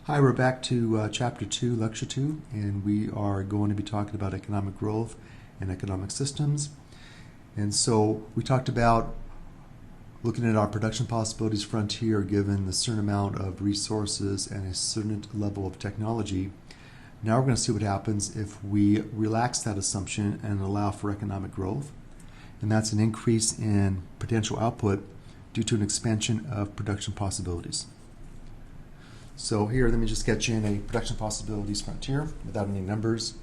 Hi, we're back to Chapter 2, Lecture 2, and we are going to be talking about economic growth and economic systems. And so we talked about looking at our production possibilities frontier given a certain amount of resources and a certain level of technology. Now we're going to see what happens if we relax that assumption and allow for economic growth. And that's an increase in potential output due to an expansion of production possibilities. So here, let me just sketch in a production possibilities frontier without any numbers.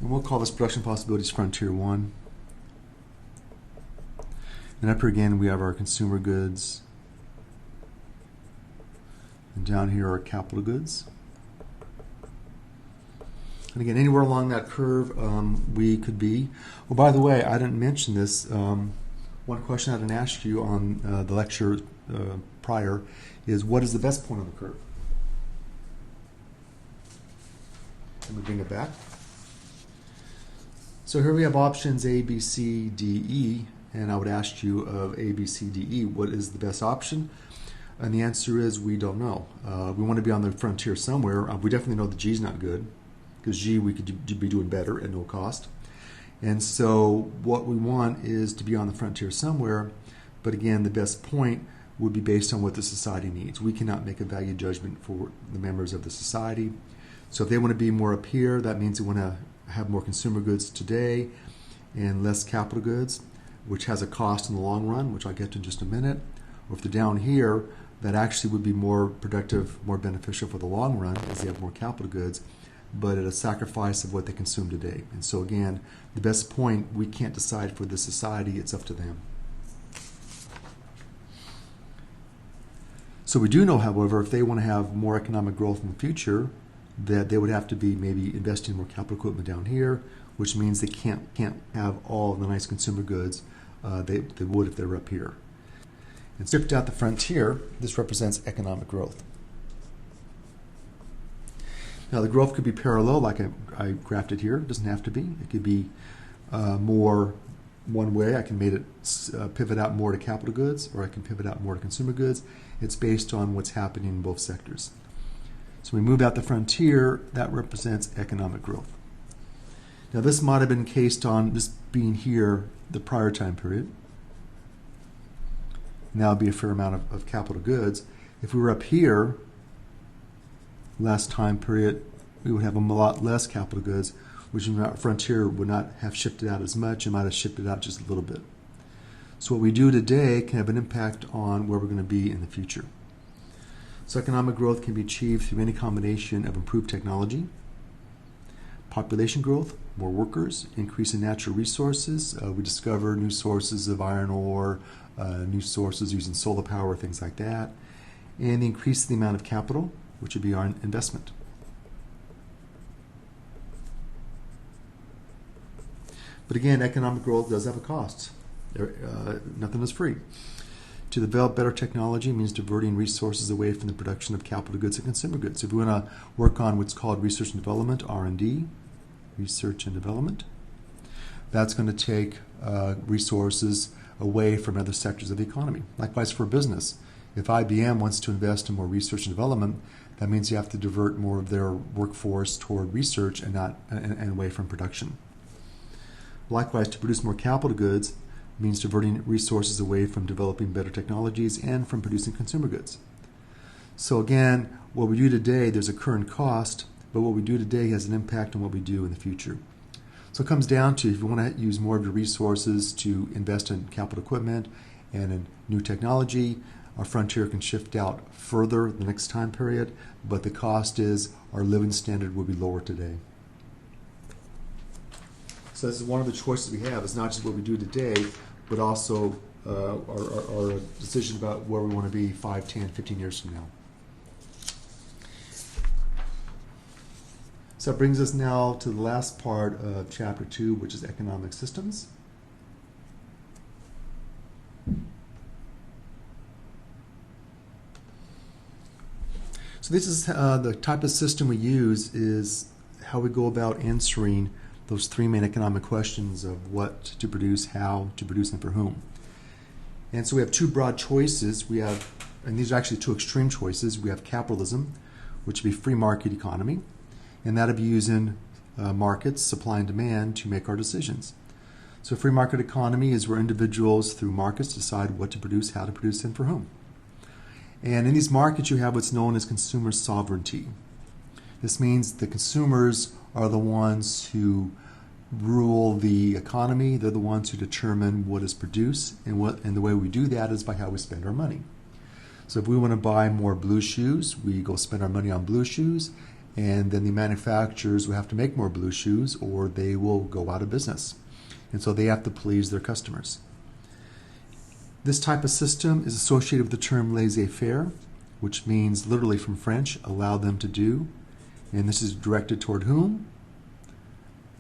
And we'll call this production possibilities frontier 1. And up here again, we have our consumer goods. And down here are capital goods. And again, anywhere along that curve we could be. Oh, by the way, I didn't mention this. One question I didn't ask you on the lecture prior is, what is the best point on the curve? Let me bring it back. So here we have options A, B, C, D, E, and I would ask you of A, B, C, D, E, what is the best option? And the answer is we don't know. We want to be on the frontier somewhere. We definitely know that G is not good, because G we could be doing better at no cost. And so what we want is to be on the frontier somewhere, but again, the best point would be based on what the society needs. We cannot make a value judgment for the members of the society. So if they want to be more up here, that means they want to have more consumer goods today and less capital goods, which has a cost in the long run, which I'll get to in just a minute. Or if they're down here, that actually would be more productive, more beneficial for the long run, as they have more capital goods, but at a sacrifice of what they consume today. And so again, the best point, we can't decide for the society, it's up to them. So we do know, however, if they want to have more economic growth in the future, that they would have to be maybe investing in more capital equipment down here, which means they can't have all the nice consumer goods they would if they were up here. And stripped out the frontier, this represents economic growth. Now the growth could be parallel, like I graphed it here. It doesn't have to be. It could be more one way. I can make it pivot out more to capital goods, or I can pivot out more to consumer goods. It's based on what's happening in both sectors. So we move out the frontier, that represents economic growth. Now this might have been cased on this being here the prior time period. Now it'd be a fair amount of capital goods. If we were up here, last time period, we would have a lot less capital goods, which in our frontier would not have shifted out as much. It might have shifted out just a little bit. So what we do today can have an impact on where we're going to be in the future. So economic growth can be achieved through any combination of improved technology, population growth, more workers, increase in natural resources. We discover new sources of iron ore, new sources using solar power, things like that, and increase the amount of capital, which would be our investment. But again, economic growth does have a cost. Nothing is free. To develop better technology means diverting resources away from the production of capital goods and consumer goods. If we want to work on what's called research and development, R&D, research and development, that's going to take resources away from other sectors of the economy. Likewise for business. If IBM wants to invest in more research and development, that means you have to divert more of their workforce toward research and away from production. Likewise, to produce more capital goods means diverting resources away from developing better technologies and from producing consumer goods. So again, what we do today, there's a current cost, but what we do today has an impact on what we do in the future. So it comes down to, if you want to use more of your resources to invest in capital equipment and in new technology, our frontier can shift out further the next time period, but the cost is our living standard will be lower today. So this is one of the choices we have. It's not just what we do today, but also our decision about where we want to be 5, 10, 15 years from now. So that brings us now to the last part of Chapter 2, which is economic systems. So this is the type of system we use is how we go about answering those three main economic questions of what to produce, how to produce, and for whom. And so we have two broad choices. We have, and these are actually two extreme choices. We have capitalism, which would be free market economy, and that would be using markets, supply and demand, to make our decisions. So free market economy is where individuals through markets decide what to produce, how to produce, and for whom. And in these markets you have what's known as consumer sovereignty. This means the consumers are the ones who rule the economy. They're the ones who determine what is produced, and the way we do that is by how we spend our money. So if we want to buy more blue shoes, we go spend our money on blue shoes, and then the manufacturers will have to make more blue shoes or they will go out of business. And so they have to please their customers. This type of system is associated with the term laissez-faire, which means literally from French, allow them to do. And this is directed toward whom?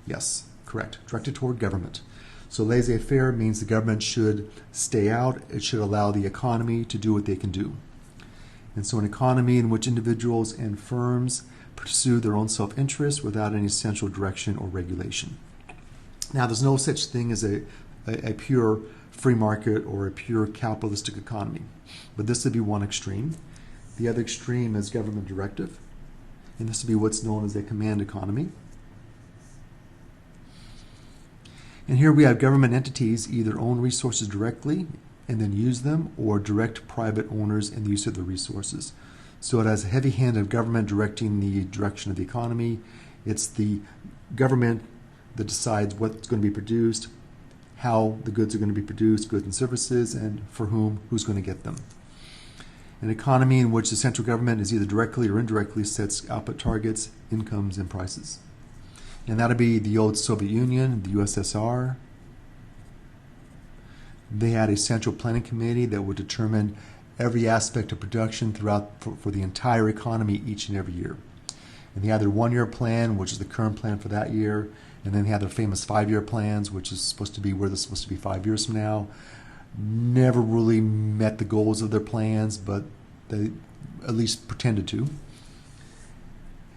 Yes, correct, directed toward government. So laissez-faire means the government should stay out. It should allow the economy to do what they can do. And so an economy in which individuals and firms pursue their own self-interest without any central direction or regulation. Now, there's no such thing as a pure free market or a pure capitalistic economy, but this would be one extreme. The other extreme is government directive, and this would be what's known as a command economy. And here we have government entities either own resources directly and then use them, or direct private owners in the use of the resources. So it has a heavy hand of government directing the direction of the economy. It's the government that decides what's going to be produced, how the goods are going to be produced, goods and services, and for whom, who's going to get them. An economy in which the central government is either directly or indirectly sets output targets, incomes, and prices. And that would be the old Soviet Union, the USSR. They had a central planning committee that would determine every aspect of production throughout for the entire economy each and every year. And they had their one-year plan, which is the current plan for that year, and then they had their famous 5-year plans, which is supposed to be where they're supposed to be 5 years from now. Never really met the goals of their plans, but they at least pretended to.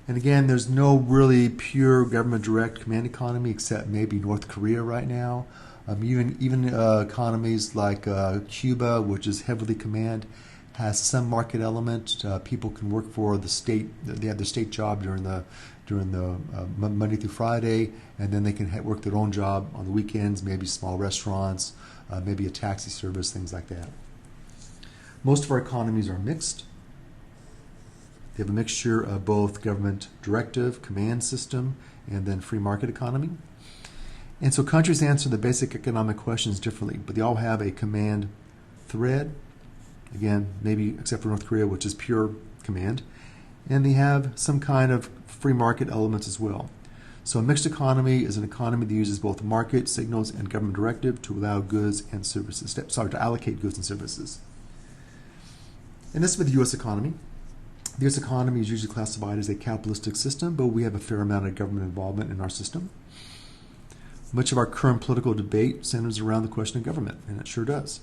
And again, there's no really pure government direct command economy except maybe North Korea right now. Even economies like Cuba, which is heavily command, has some market element. People can work for the state. They have their state job during the Monday through Friday, and then they can work their own job on the weekends, maybe small restaurants, maybe a taxi service, things like that. Most of our economies are mixed. They have a mixture of both government directive, command system, and then free market economy. And so countries answer the basic economic questions differently, but they all have a command thread. Again, maybe except for North Korea, which is pure command. And they have some kind of free market elements as well. So a mixed economy is an economy that uses both market signals and government directive to allow goods and services, to allocate goods and services. And this is with the U.S. economy. The U.S. economy is usually classified as a capitalistic system, but we have a fair amount of government involvement in our system. Much of our current political debate centers around the question of government, and it sure does.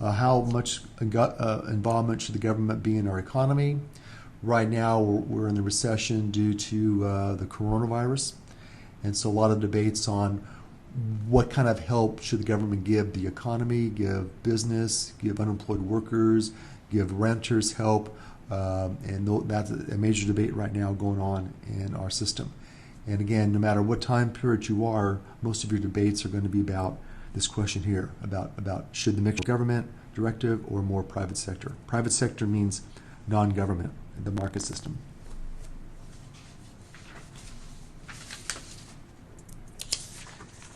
How much involvement should the government be in our economy? Right now, we're in the recession due to the coronavirus, and so a lot of debates on what kind of help should the government give the economy, give business, give unemployed workers, give renters help, and that's a major debate right now going on in our system. And again, no matter what time period you are, most of your debates are going to be about this question here, about should the mixed government directive or more private sector. Private sector means non-government, the market system.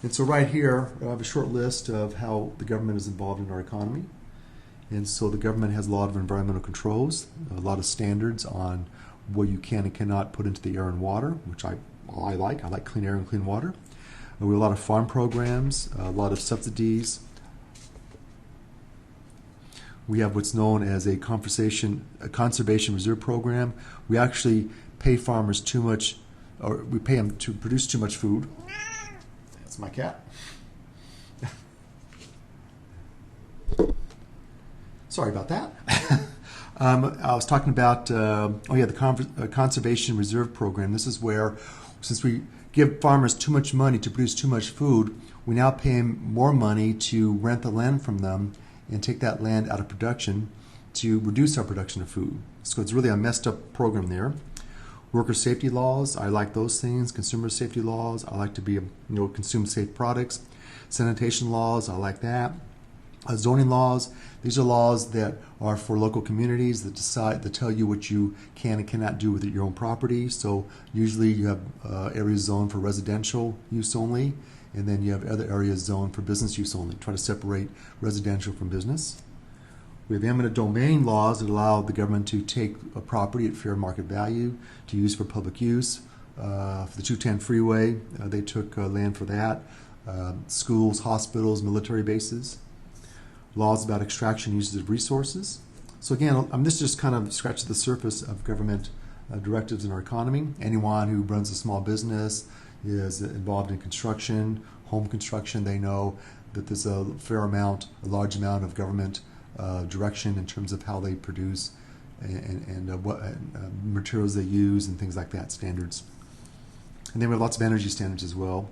And so right here, I have a short list of how the government is involved in our economy. And so the government has a lot of environmental controls, a lot of standards on what you can and cannot put into the air and water, which I like. I like clean air and clean water. We have a lot of farm programs, a lot of subsidies. We have what's known as a conservation reserve program. We actually pay farmers too much, or we pay them to produce too much food. That's my cat. Sorry about that. I was talking about, the conservation reserve program. This is where, since we give farmers too much money to produce too much food, we now pay them more money to rent the land from them and take that land out of production to reduce our production of food. So it's really a messed up program there. Worker safety laws, I like those things. Consumer safety laws, I like to be, consume safe products. Sanitation laws, I like that. Zoning laws, these are laws that are for local communities that tell you what you can and cannot do with your own property. So usually you have areas zoned for residential use only, and then you have other areas zoned for business use only. Try to separate residential from business. We have eminent domain laws that allow the government to take a property at fair market value to use for public use. For the 210 freeway, they took land for that. Schools, hospitals, military bases. Laws about extraction uses of resources. So again, this just kind of scratches the surface of government directives in our economy. Anyone who runs a small business, is involved in construction, home construction, they know that there's a large amount of government direction in terms of how they produce and what materials they use and things like that, standards. And then we have lots of energy standards as well.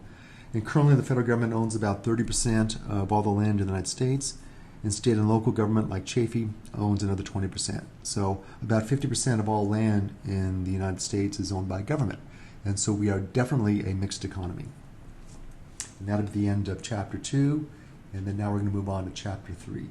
And currently the federal government owns about 30% of all the land in the United States, and state and local government like Chafee owns another 20%. So about 50% of all land in the United States is owned by government. And so we are definitely a mixed economy. And that'll be the end of chapter 2, and then now we're going to move on to chapter 3.